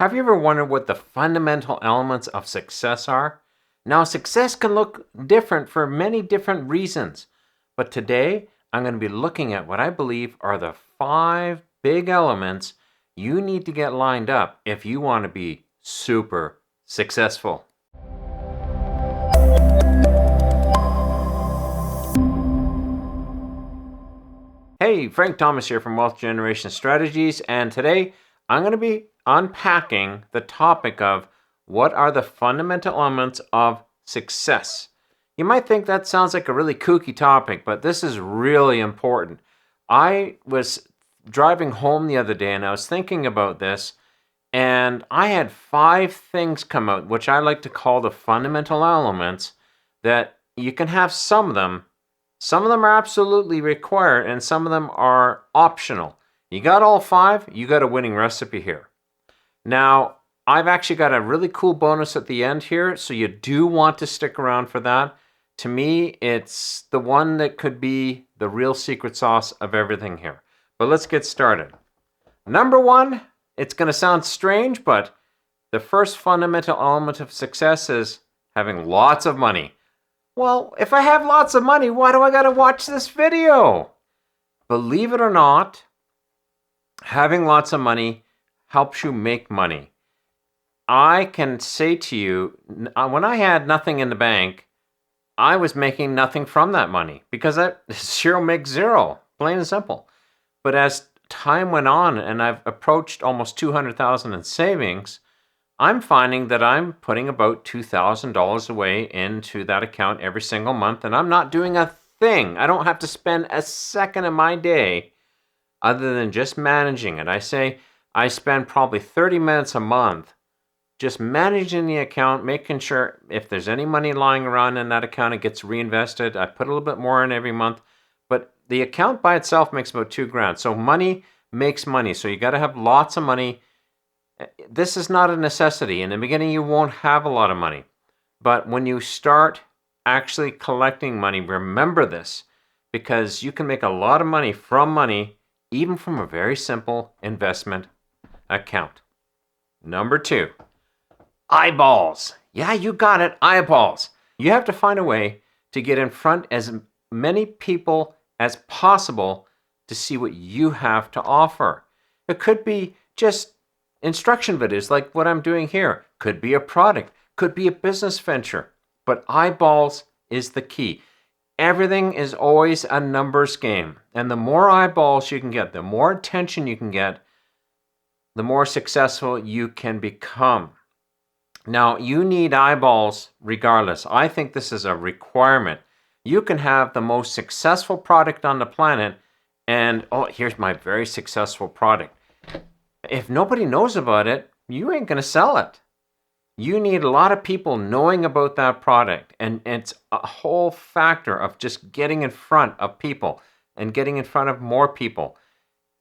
Have you ever wondered what the fundamental elements of success are? Now, success can look different for many different reasons, but today I'm going to be looking at what I believe are the 5 big elements you need to get lined up if you want to be super successful. Hey, Frank Thomas here from Wealth Generation Strategies, and today I'm going to be unpacking the topic of what are the fundamental elements of success. You might think that sounds like a really kooky topic, but this is really important. I was driving home the other day and I was thinking about this, and I had 5 things come out, which I like to call the fundamental elements, that you can have some of them. Some of them are absolutely required, and some of them are optional. You got all 5, you got a winning recipe here. Now, I've actually got a really cool bonus at the end here, so you do want to stick around for that. To me, it's the one that could be the real secret sauce of everything here. But let's get started. Number 1, it's going to sound strange, but the first fundamental element of success is having lots of money. Well, if I have lots of money, why do I gotta watch this video? Believe it or not, having lots of money helps you make money. I can say to you, when I had nothing in the bank, I was making nothing from that money because zero makes zero, plain and simple. But as time went on and I've approached almost $200,000 in savings, I'm finding that I'm putting about $2,000 away into that account every single month, and I'm not doing a thing. I don't have to spend a second of my day other than just managing it. I spend probably 30 minutes a month just managing the account, making sure if there's any money lying around in that account, it gets reinvested. I put a little bit more in every month, but the account by itself makes about $2,000. So money makes money. So you got to have lots of money. This is not a necessity. In the beginning, you won't have a lot of money. But when you start actually collecting money, remember this, because you can make a lot of money, even from a very simple investment account. Number 2, eyeballs. Yeah, you got it, eyeballs. You have to find a way to get in front as many people as possible to see what you have to offer. It could be just instruction videos like what I'm doing here. Could be a product, could be a business venture, but eyeballs is the key. Everything is always a numbers game, and the more eyeballs you can get, the more attention you can get, the more successful you can become. Now, you need eyeballs regardless. I think this is a requirement. You can have the most successful product on the planet, and here's my very successful product. If nobody knows about it, you ain't going to sell it. You need a lot of people knowing about that product. And it's a whole factor of just getting in front of people and getting in front of more people.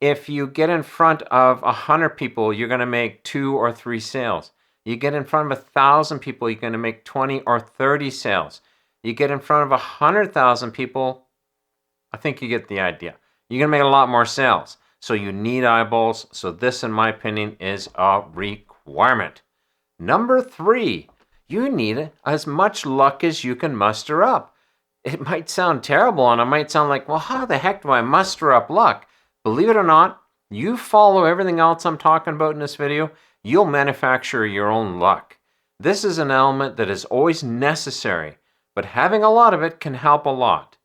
If you get in front of 100 people, you're going to make 2 or 3 sales. You get in front of 1,000 people, you're going to make 20 or 30 sales. You get in front of 100,000 people, I think you get the idea. You're going to make a lot more sales. So you need eyeballs. So this, in my opinion, is a requirement. Number 3, you need as much luck as you can muster up. It might sound terrible, and it might sound like, well, how the heck do I muster up luck? Believe it or not, you follow everything else I'm talking about in this video, you'll manufacture your own luck. This is an element that is always necessary, but having a lot of it can help a lot.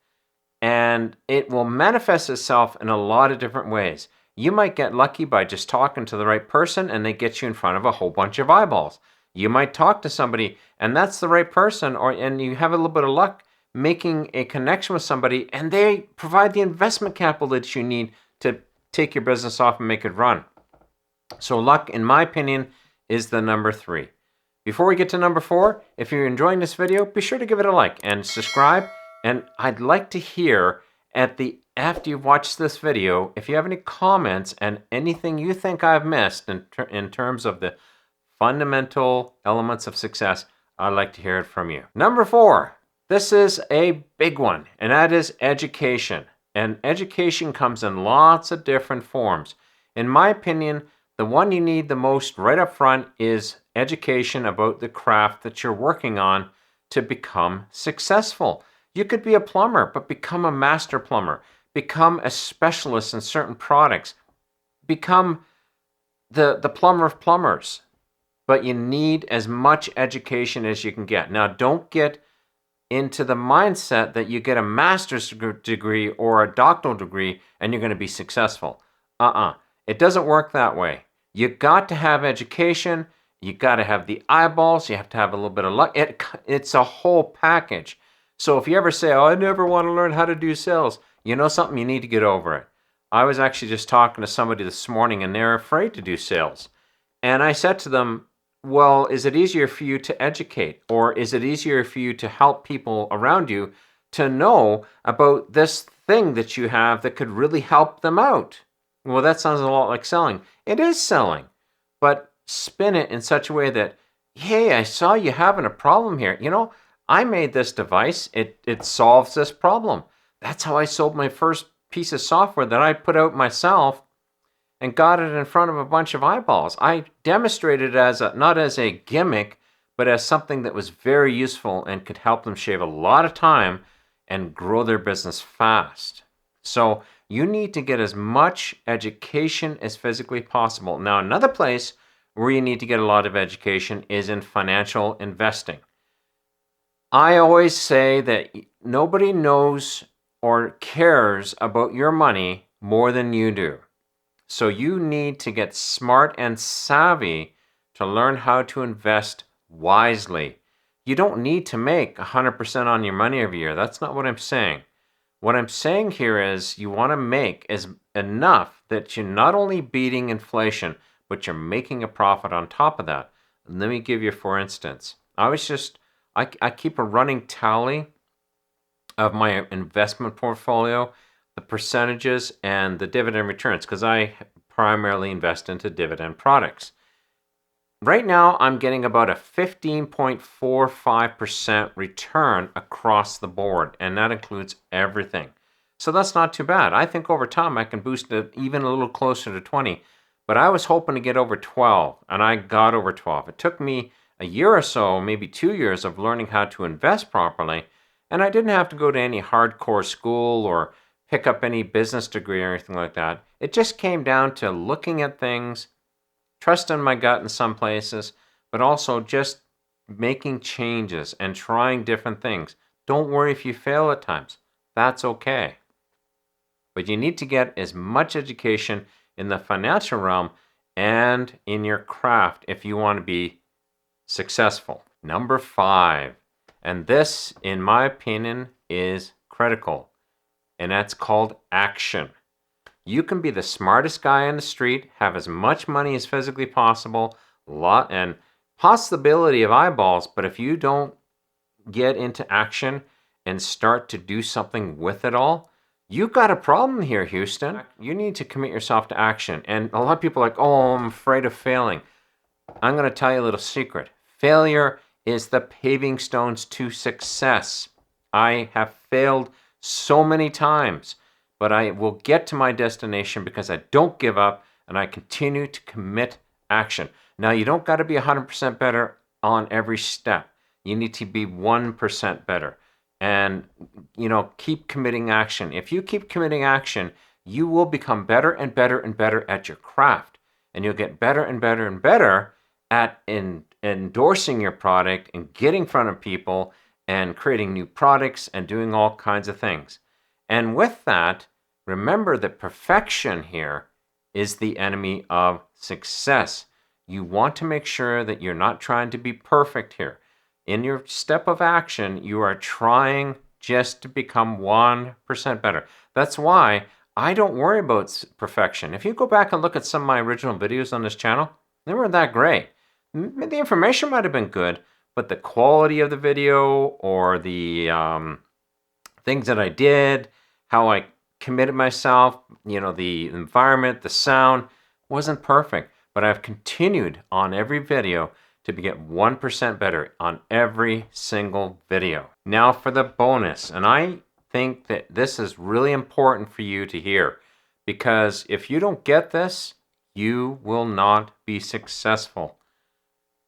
And it will manifest itself in a lot of different ways. You might get lucky by just talking to the right person and they get you in front of a whole bunch of eyeballs. You might talk to somebody and that's the right person, and you have a little bit of luck making a connection with somebody and they provide the investment capital that you need to take your business off and make it run. So luck, in my opinion, is the number 3. Before we get to number 4, if you're enjoying this video, be sure to give it a like and subscribe. And I'd like to hear after you've watched this video, if you have any comments and anything you think I've missed in terms of the fundamental elements of success, I'd like to hear it from you. Number 4, this is a big one, and that is education. And education comes in lots of different forms. In my opinion, The one you need the most right up front is education about the craft that you're working on to become successful. You could be a plumber, but become a master plumber. Become a specialist in certain products. Become the plumber of plumbers. But you need as much education as you can get. Now, don't get into the mindset that you get a master's degree or a doctoral degree and you're going to be successful. It doesn't work that way. You got to have education. You got to have the eyeballs. You have to have a little bit of luck. It's a whole package. So if you ever say, oh, I never want to learn how to do sales, you know something? You need to get over it. I was actually just talking to somebody this morning and they're afraid to do sales. And I said to them, well, is it easier for you to educate, or is it easier for you to help people around you to know about this thing that you have that could really help them out? Well, that sounds a lot like selling. It is selling, but spin it in such a way that, hey, I saw you having a problem here. You know, I made this device. It solves this problem. That's how I sold my first piece of software that I put out myself and got it in front of a bunch of eyeballs. I demonstrated it as not as a gimmick, but as something that was very useful and could help them shave a lot of time and grow their business fast. So you need to get as much education as physically possible. Now, another place where you need to get a lot of education is in financial investing. I always say that nobody knows or cares about your money more than you do. So you need to get smart and savvy to learn how to invest wisely. You don't need to make 100% on your money every year. That's not what I'm saying. What I'm saying here is you want to make enough that you're not only beating inflation, but you're making a profit on top of that. Let me give you, for instance, I keep a running tally of my investment portfolio, the percentages, and the dividend returns, because I primarily invest into dividend products. Right now, I'm getting about a 15.45% return across the board, and that includes everything. So that's not too bad. I think over time I can boost it even a little closer to 20, but I was hoping to get over 12, and I got over 12. It took me a year or so, maybe 2 years of learning how to invest properly, and I didn't have to go to any hardcore school or pick up any business degree or anything like that. It just came down to looking at things, trusting my gut in some places, but also just making changes and trying different things. Don't worry if you fail at times. That's okay. But you need to get as much education in the financial realm and in your craft if you want to be successful. Number 5, and this, in my opinion, is critical, and that's called action. You can be the smartest guy on the street, have as much money as physically possible, and possibility of eyeballs, but if you don't get into action and start to do something with it all, you got a problem here, Houston. You need to commit yourself to action. And a lot of people are like, oh, I'm afraid of failing. I'm going to tell you a little secret. Failure is the paving stones to success. I have failed so many times, but I will get to my destination because I don't give up and I continue to commit action. Now, you don't got to be 100% better on every step. You need to be 1% better. And, keep committing action. If you keep committing action, you will become better and better and better at your craft. And you'll get better and better and better at endorsing your product and getting in front of people and creating new products and doing all kinds of things. And with that, remember that perfection here is the enemy of success. You want to make sure that you're not trying to be perfect here. In your step of action, you are trying just to become 1% better. That's why I don't worry about perfection. If you go back and look at some of my original videos on this channel, they weren't that great. The information might have been good, but the quality of the video or the things that I did, how I committed myself, the environment, the sound wasn't perfect. But I've continued on every video to get 1% better on every single video. Now for the bonus, and I think that this is really important for you to hear, because if you don't get this, you will not be successful.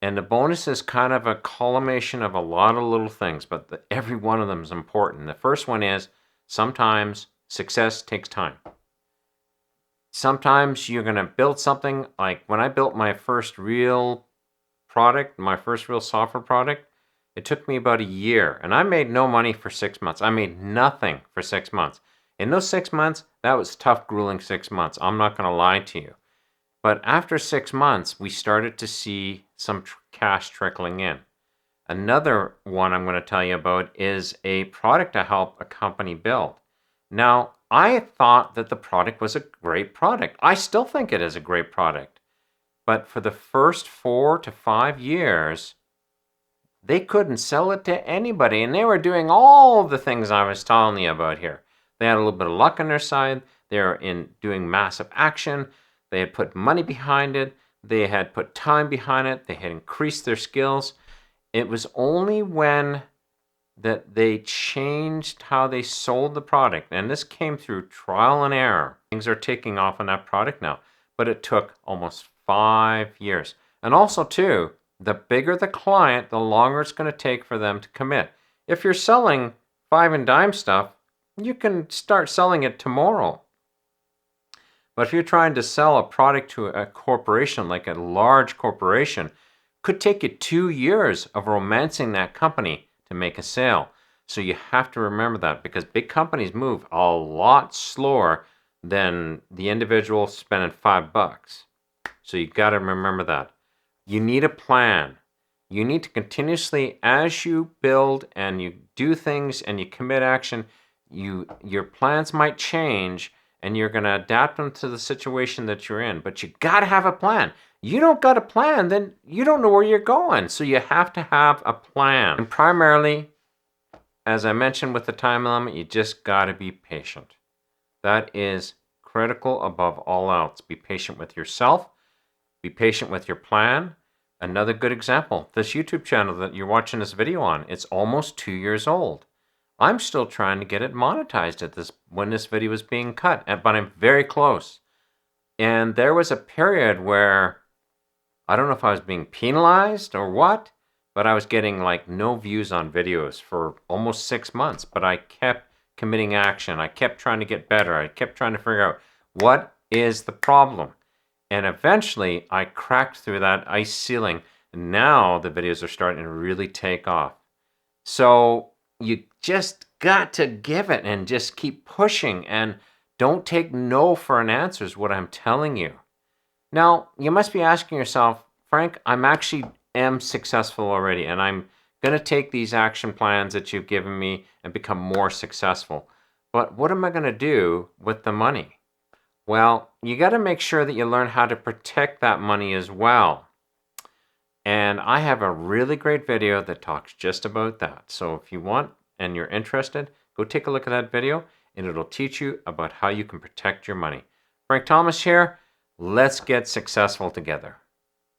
And the bonus is kind of a culmination of a lot of little things, but every one of them is important. The first one is sometimes success takes time. Sometimes you're going to build something. Like when I built my first real product, my first real software product, it took me about a year, and I made no money for 6 months. I made nothing for 6 months. In those 6 months, that was tough, grueling 6 months. I'm not going to lie to you. But after 6 months, we started to see some cash trickling in. Another one I'm going to tell you about is a product to help a company build. Now, I thought that the product was a great product. I still think it is a great product. But for the first 4 to 5 years, they couldn't sell it to anybody. And they were doing all the things I was telling you about here. They had a little bit of luck on their side. They were doing massive action. They had put money behind it. They had put time behind it. They had increased their skills. It was only when that they changed how they sold the product. And this came through trial and error. Things are taking off on that product now. But it took almost 5 years. And also, too, the bigger the client, the longer it's going to take for them to commit. If you're selling 5 and dime stuff, you can start selling it tomorrow. But if you're trying to sell a product to a corporation, like a large corporation, it could take you 2 years of romancing that company to make a sale. So you have to remember that, because big companies move a lot slower than the individual spending $5. So you got to remember that. You need a plan. You need to continuously, as you build and you do things and you commit action, your plans might change, and you're going to adapt them to the situation that you're in. But you got to have a plan. You don't got a plan, then you don't know where you're going. So you have to have a plan. And primarily, as I mentioned with the time limit, you just got to be patient. That is critical above all else. Be patient with yourself. Be patient with your plan. Another good example, this YouTube channel that you're watching this video on, it's almost 2 years old. I'm still trying to get it monetized when this video is being cut, but I'm very close. And there was a period where, I don't know if I was being penalized or what, but I was getting like no views on videos for almost 6 months. But I kept committing action. I kept trying to get better. I kept trying to figure out what is the problem. And eventually I cracked through that ice ceiling. And now the videos are starting to really take off. So you just got to give it and just keep pushing, and don't take no for an answer is what I'm telling you. Now, you must be asking yourself, Frank, I'm actually am successful already, and I'm going to take these action plans that you've given me and become more successful. But what am I going to do with the money? Well, you got to make sure that you learn how to protect that money as well. And I have a really great video that talks just about that. So if you want and you're interested, go take a look at that video, and it'll teach you about how you can protect your money. Frank Thomas here. Let's get successful together.